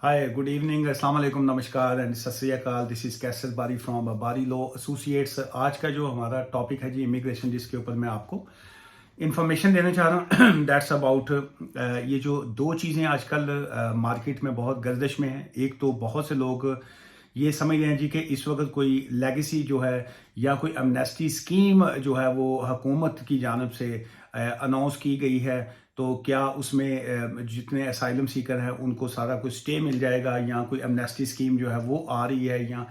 Hi, good evening, अस्सलाम वालेकुम, नमस्कार एंड सत श्री अकाल। दिस इज़ कैसल बारी फ्रॉम बारी लॉ एसोसिएट्स। आज का जो हमारा टॉपिक है जी इमिग्रेशन, जिसके ऊपर मैं आपको इन्फॉर्मेशन देना चाह रहा हूँ दैट्स अबाउट ये जो दो चीज़ें आजकल मार्केट में बहुत गर्दिश में हैं। एक तो बहुत से लोग ये समझ रहे हैं जी कि इस वक्त कोई लेगेसी जो है या कोई अमनेस्टी स्कीम जो है वो हुकूमत की जानब से अनाउंस की गई है, तो क्या उसमें जितने असाइलम सीकर हैं उनको सारा कुछ स्टे मिल जाएगा, या कोई अमनेस्टी स्कीम जो है वो आ रही है, या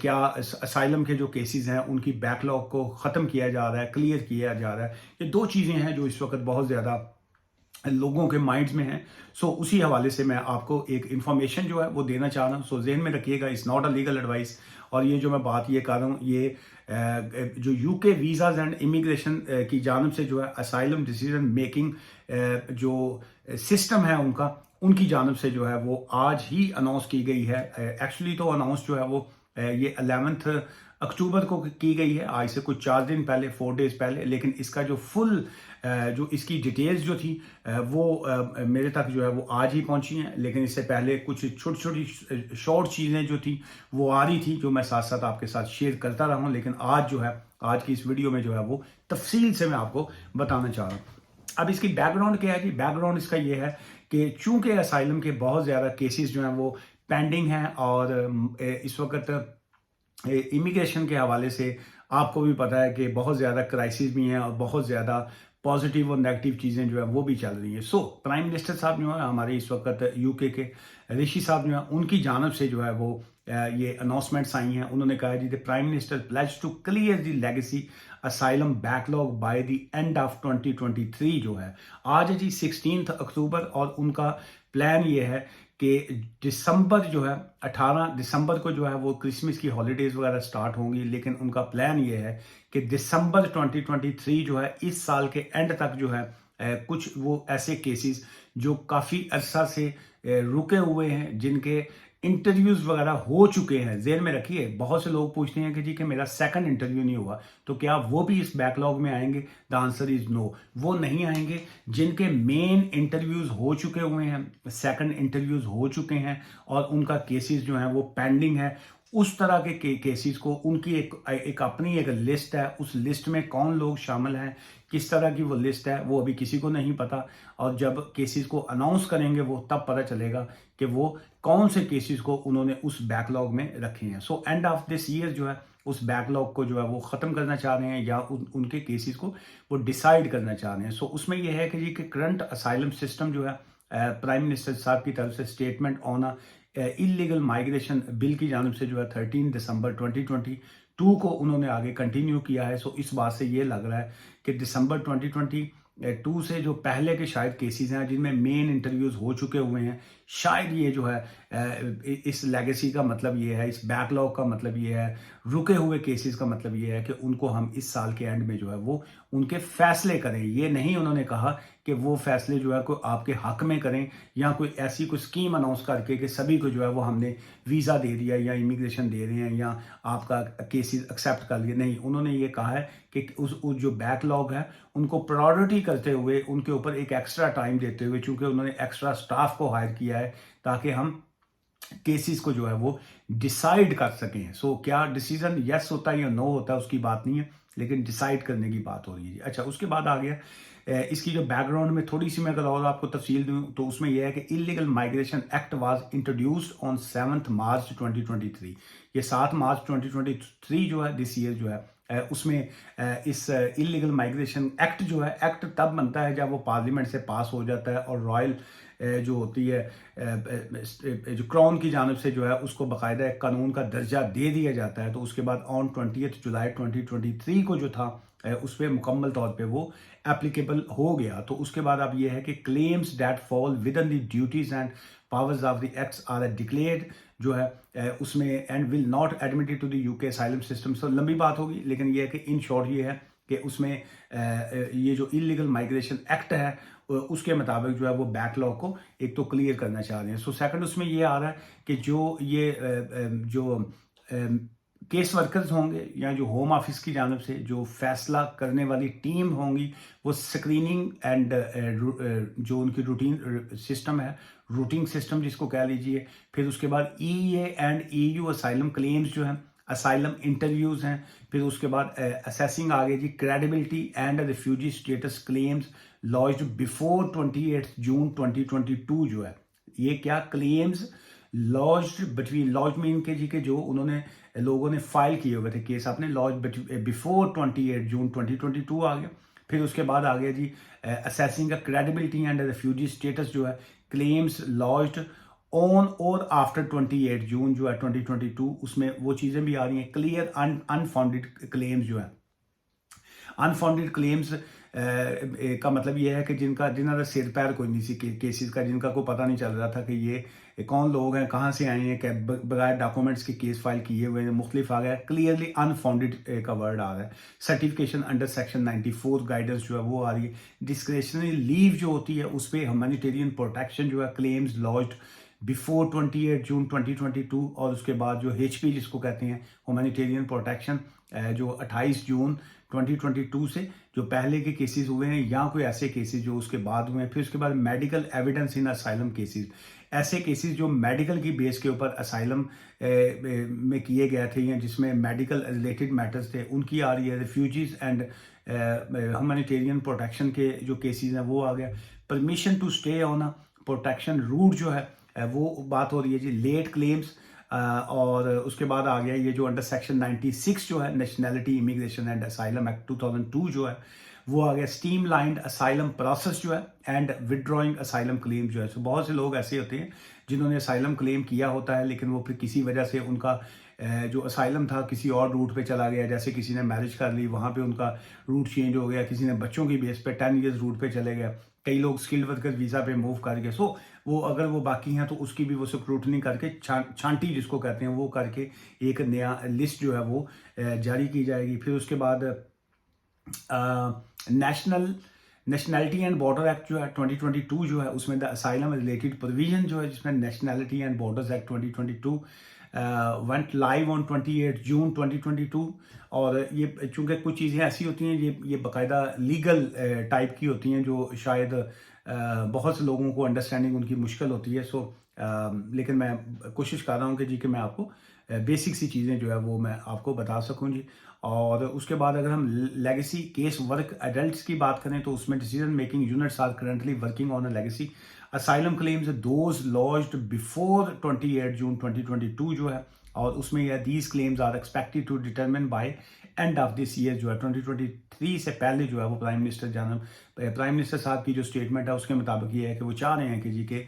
क्या असाइलम के जो केसेस हैं उनकी बैकलॉग को ख़त्म किया जा रहा है, क्लियर किया जा रहा है। ये दो चीज़ें हैं जो इस वक्त बहुत ज़्यादा लोगों के माइंड्स में है। सो उसी हवाले से मैं आपको एक इन्फॉर्मेशन जो है वो देना चाह रहा हूँ। सो जहन में रखिएगा, it's not a legal advice. और ये जो मैं बात ये कर रहा हूँ, ये जो यूके वीज़ाज एंड इमिग्रेशन की जानब से जो है असाइलम डिसीजन मेकिंग जो सिस्टम है उनका, उनकी जानब से जो है वो आज ही अनाउंस की गई है। एक्चुअली तो अनाउंस जो है वो ये 11 अक्टूबर को की गई है, आज से कुछ 4 दिन पहले, 4 डेज पहले। लेकिन इसका जो फुल जो इसकी डिटेल्स जो थी वो मेरे तक जो है वो आज ही पहुंची हैं। लेकिन इससे पहले कुछ छोटी छोटी शॉर्ट चीज़ें जो थी वो आ रही थी, जो मैं साथ साथ आपके साथ शेयर करता रहा हूँ। लेकिन आज जो है, आज की इस वीडियो में जो है वो तफसील से मैं आपको बताना चाह रहा हूँ। अब इसकी बैकग्राउंड क्या है जी? बैकग्राउंड इसका ये है कि चूंकि असाइलम के बहुत ज़्यादा केसेस जो हैं वो पेंडिंग हैं, और इस वक्त इमिग्रेशन के हवाले से आपको भी पता है कि बहुत ज़्यादा क्राइसिस भी हैं, और बहुत ज़्यादा पॉजिटिव और नेगेटिव चीज़ें जो है वो भी चल रही हैं। सो प्राइम मिनिस्टर साहब जो है हमारे इस वक्त यूके के, ऋषि साहब जो है, उनकी जानब से जो है वो ये अनाउंसमेंट्स आई हैं। उन्होंने कहा जी, the prime minister pledge to clear the legacy asylum backlog by the end of 2023 जो है आज है जी 16 अक्टूबर। और उनका प्लान ये है कि दिसंबर जो है 18 दिसंबर को जो है वो क्रिसमस की हॉलीडेज वगैरह स्टार्ट होंगी। लेकिन उनका प्लान ये है कि दिसंबर 2023 जो है, इस साल के एंड तक जो है कुछ वो ऐसे केसेस जो काफ़ी अरसा से रुके हुए हैं, जिनके इंटरव्यूज वगैरह हो चुके हैं। जेल में रखिए, बहुत से लोग पूछते हैं कि जी कि मेरा सेकंड इंटरव्यू नहीं हुआ, तो क्या वो भी इस बैकलॉग में आएंगे? द आंसर इज नो, वो नहीं आएंगे। जिनके मेन इंटरव्यूज हो चुके हुए हैं, सेकंड इंटरव्यूज हो चुके हैं, और उनका केसेस जो है वो पेंडिंग है, उस तरह के केसेस को उनकी एक अपनी एक लिस्ट है। उस लिस्ट में कौन लोग शामिल हैं, किस तरह की वो लिस्ट है, वो अभी किसी को नहीं पता। और जब केसेस को अनाउंस करेंगे वो तब पता चलेगा कि वो कौन से केसेस को उन्होंने उस बैकलॉग में रखे हैं। So and of this year जो है उस बैकलॉग को जो है वो ख़त्म करना चाह रहे हैं, या उनके केसेस को वो डिसाइड करना चाह रहे हैं। सो उसमें यह है कि जी कि करंट असाइलम सिस्टम जो है, प्राइम मिनिस्टर साहब की तरफ से statement on illegal migration bill की जानब से जो है 13 दिसंबर 2022 को उन्होंने आगे कंटिन्यू किया है। सो इस बात से ये लग रहा है कि दिसंबर 2022 से जो पहले के शायद केसेस हैं जिनमें मेन इंटरव्यूज हो चुके हुए हैं, शायद ये जो है इस लेगेसी का मतलब ये है, इस बैकलॉग का मतलब ये है, रुके हुए केसेस का मतलब ये है कि उनको हम इस साल के एंड में जो है वो उनके फैसले करें। ये नहीं उन्होंने कहा कि वो फैसले जो है कोई आपके हक में करें, या कोई ऐसी कोई स्कीम अनाउंस करके कि सभी को जो है वो हमने वीज़ा दे दिया, या इमिग्रेशन दे रहे हैं, या आपका केसेस एक्सेप्ट कर लिए। नहीं, उन्होंने ये कहा है कि उस जो बैकलॉग है उनको प्रायोरिटी करते हुए, उनके ऊपर एक एक्स्ट्रा टाइम देते हुए, चूंकि उन्होंने एक्स्ट्रा स्टाफ को हायर किया है ताकि हम केसेस को जो है वो डिसाइड कर सकें। सो क्या डिसीजन यस होता है या नो होता है उसकी बात नहीं है, लेकिन डिसाइड करने की बात हो रही है। अच्छा, उसके बाद आ गया इसकी जो बैकग्राउंड में थोड़ी सी मैं अगर और आपको तफसील दूं, तो उसमें यह है कि illegal migration act was introduced on 7 मार्च 2023। ये 7 मार्च 2023 जो है दिस ईयर जो है उसमें इस इलीगल माइग्रेशन एक्ट जो है, एक्ट तब बनता है जब वो पार्लियामेंट से पास हो जाता है, और रॉयल जो होती है जो क्राउन की जानब से जो है उसको बाकायदा एक कानून का दर्जा दे दिया जाता है। तो उसके बाद ऑन 20 जुलाई 2023 को जो था उस पर मुकम्मल तौर पे वो एप्लीकेबल हो गया। तो उसके बाद अब ये है कि claims that fall within the duties and powers of the acts are declared जो है उसमें, and will not admitted to the UK asylum system. So लंबी बात होगी, लेकिन ये है कि इन शॉर्ट ये है कि उसमें ये जो इलीगल माइग्रेशन एक्ट है उसके मुताबिक जो है वो बैकलॉग को एक तो क्लियर करना चाह रहे हैं। सो सेकंड उसमें ये आ रहा है कि जो ये जो केस वर्कर्स होंगे, या जो होम ऑफिस की जानब से जो फैसला करने वाली टीम होंगी, वो स्क्रीनिंग एंड जो उनकी रूटीन सिस्टम है, रूटिंग सिस्टम जिसको कह लीजिए, फिर उसके बाद EEA and EU asylum claims जो हैं, असाइलम इंटरव्यूज हैं, फिर उसके बाद असेसिंग आ गई जी credibility and refugee status claims launched before 28 June 2022 जो है, ये क्या claims launched between, launch mean के जी के जो उन्होंने लोगों ने फाइल किए हुए थे केस, आपने लॉन्च बिफोर 28 जून 2022 आ गया। फिर उसके बाद आ गया जी assessing credibility and refugee status जो है, क्लेम्स लॉन्च्ड ऑन और आफ्टर 28 जून जो है 2022, उसमें वो चीज़ें भी आ रही हैं। क्लियर अनफाउंडेड क्लेम्स जो है, अनफाउंडेड क्लेम्स का मतलब ये है कि जिनका सिर पैर कोई नहीं सी केसेस का, जिनका कोई पता नहीं चल रहा था कि ये कौन लोग हैं, कहाँ से आए हैं, बगैर डॉक्यूमेंट्स के केस फाइल किए हुए हैं, मुख्तलिफ आ गया। क्लियरली अनफाउंडेड का वर्ड आ रहा है। सर्टिफिकेशन अंडर सेक्शन 94 गाइडेंस जो है वो आ रही है। डिस्क्रिशनरी लीव जो होती है उस पर ह्यूमैनिटेरियन प्रोटेक्शन जो है, क्लेम्स लॉन्च्ड बिफोर 28 जून 2022, और उसके बाद जो HP जिसको कहते हैं ह्यूमैनिटेरियन प्रोटेक्शन, जो 28 जून 2022 से जो पहले के केसेस हुए हैं या कोई ऐसे केसेस जो उसके बाद हुए हैं। फिर उसके बाद medical evidence in asylum cases, ऐसे केसेस जो मेडिकल की बेस के ऊपर असाइलम में किए गए थे या जिसमें मेडिकल रिलेटेड मैटर्स थे, उनकी आ रही है। रिफ्यूजीज एंड ह्यूमैनिटेरियन प्रोटेक्शन के जो केसेस हैं वो आ गया। Permission to stay on protection route जो है वो बात हो रही है जी। लेट क्लेम्स, और उसके बाद आ गया ये जो अंडर सेक्शन 96 जो है, nationality immigration and asylum act 2002 जो है वो आ गया। स्ट्रीम लाइंड असाइलम प्रोसेस जो है एंड विदड्रॉइंग असाइलम क्लेम जो है। सो बहुत से लोग ऐसे होते हैं जिन्होंने असाइलम क्लेम किया होता है, लेकिन वो फिर किसी वजह से उनका जो असाइलम था किसी और रूट पे चला गया, जैसे किसी ने मैरिज कर ली, वहाँ पे उनका रूट चेंज हो गया, किसी ने बच्चों की बेस पे 10 ईयर्स रूट पे चले गए, कई लोग स्किल्ड वर्कर वीज़ा पे मूव कर गए। सो वो अगर वो बाकी हैं तो उसकी भी वो स्क्रूटनी करके छांटी जिसको कहते हैं वो करके एक नया लिस्ट जो है वो जारी की जाएगी। फिर उसके बाद नेशनैलिटी एंड बॉर्डर एक्ट जो है 2022 जो है, उसमें द असाइलम रिलेटेड प्रोविजन जो है, जिसमें nationality and borders act 2022 went live on 28 June 2022। और ये चूंकि कुछ चीज़ें ऐसी होती हैं ये बाकायदा लीगल टाइप की होती हैं जो शायद बहुत से लोगों को अंडरस्टैंडिंग उनकी मुश्किल होती है। सो लेकिन मैं कोशिश कर रहा हूँ कि जी कि मैं आपको बेसिक सी चीज़ें जो है वो मैं आपको बता सकूँ जी। और उसके बाद अगर हम लेगेसी केस वर्क एडल्ट्स की बात करें तो उसमें decision making units are currently working on a legacy asylum claims those launched before 28 June 2022 जो है, और उसमें यह these claims are expected to determine by end of this year जो है 2023 से पहले जो है वो प्राइम मिनिस्टर साहब की जो स्टेटमेंट है उसके मुताबिक ये है कि वो चाह रहे हैं कि जी के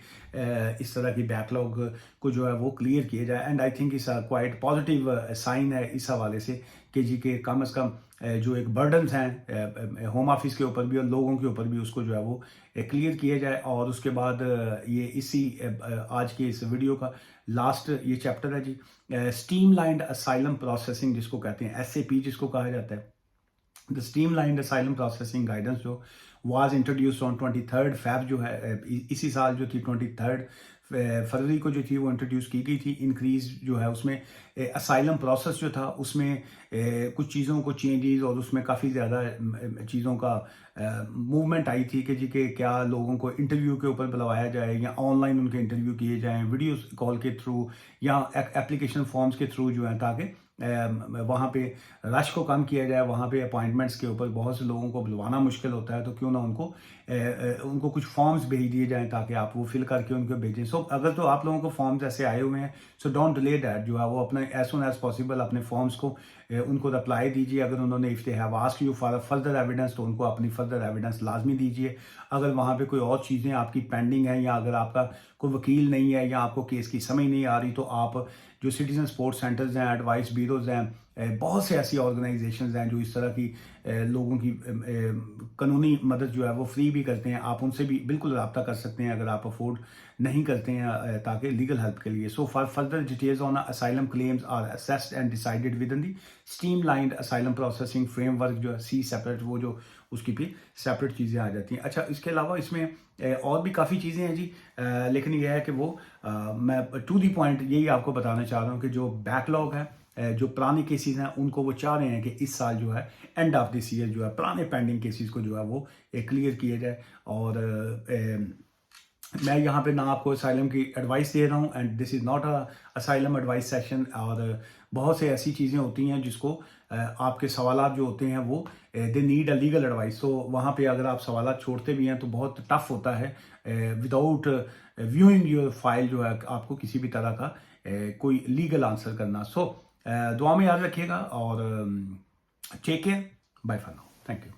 इस तरह की बैकलॉग को जो है वो क्लियर किया जाए। एंड आई थिंक इस क्वाइट पॉजिटिव साइन है इस हवाले से कि जी के कम अज़ कम जो एक बर्डन्स हैं होम ऑफिस के ऊपर भी और लोगों के ऊपर भी उसको जो है वो क्लियर किया जाए। और उसके बाद ये इसी आज के इस वीडियो का लास्ट ये चैप्टर है जी, स्ट्रीमलाइंड असाइलम प्रोसेसिंग जिसको कहते हैं, SAP जिसको कहा जाता है। The streamlined asylum processing guidance जो वाज इंट्रोड्यूस्ड ऑन 23 Feb जो है इसी साल जो थी 23 फरवरी को जो थी वो इंट्रोड्यूस की गई थी। इंक्रीज जो है उसमें असाइलम प्रोसेस जो था उसमें कुछ चीज़ों को चेंजेस और उसमें काफ़ी ज़्यादा चीज़ों का मूवमेंट आई थी कि जी के क्या लोगों को इंटरव्यू के ऊपर बुलवाया जाए या ऑनलाइन उनके इंटरव्यू किए जाएं वीडियो कॉल के थ्रू या एप्लीकेशन फॉर्म्स के थ्रू जो है, ताकि वहाँ पे रश को कम किया जाए। वहाँ पे अपॉइंटमेंट्स के ऊपर बहुत से लोगों को बुलवाना मुश्किल होता है, तो क्यों ना उनको कुछ फॉर्म्स भेज दिए जाएं ताकि आप वो फिल करके उनको भेजें। सो अगर तो आप लोगों को फॉर्म्स ऐसे आए हुए हैं, सो डोंट डिले दैट, जो है वो अपने एज सुन एज पॉसिबल अपने फॉर्म्स को उनको रिप्लाई दीजिए। अगर उन्होंने if they have asked you for further evidence तो उनको अपनी फर्दर एविडेंस लाजमी दीजिए। अगर वहाँ पे कोई और चीज़ें आपकी पेंडिंग है या अगर आपका कोई वकील नहीं है या आपको केस की समझ नहीं आ रही, तो आप जो सिटीजन सपोर्ट सेंटर्स हैं, एडवाइस ब्यूरोज हैं, बहुत से ऐसी ऑर्गेनाइजेशंस हैं जो इस तरह की लोगों की कानूनी मदद जो है वो फ्री भी करते हैं। आप उनसे भी बिल्कुल रब्ता कर सकते हैं अगर आप अफोर्ड नहीं करते हैं ताकि लीगल हेल्प के लिए। So for further details on asylum claims are assessed and decided within the streamlined asylum processing framework जो है, सी सेपरेट, वो जो उसकी भी सेपरेट चीज़ें आ जाती हैं। अच्छा, इसके अलावा इसमें और भी काफ़ी चीज़ें हैं जी, लेकिन यह है कि वो मैं टू दी पॉइंट यही आपको बताना चाह रहा हूँ कि जो बैकलॉग है, जो पुराने केसेस हैं उनको वो चाह रहे हैं कि इस साल जो है एंड ऑफ दिस ईयर जो है पुराने पेंडिंग केसेस को जो है वो क्लियर किया जाए। और मैं यहाँ पे ना आपको असाइलम की एडवाइस दे रहा हूँ, and this is not a asylum advice session. और बहुत से ऐसी चीज़ें होती हैं जिसको आपके सवालात जो होते हैं वो they need a legal advice. तो वहाँ पे अगर आप सवालात छोड़ते भी हैं तो बहुत टफ होता है विदाउट व्यूइंग योर फाइल जो है आपको किसी भी तरह का कोई लीगल आंसर करना। सो दुआ में याद रखिएगा और take care, bye for now, thank you.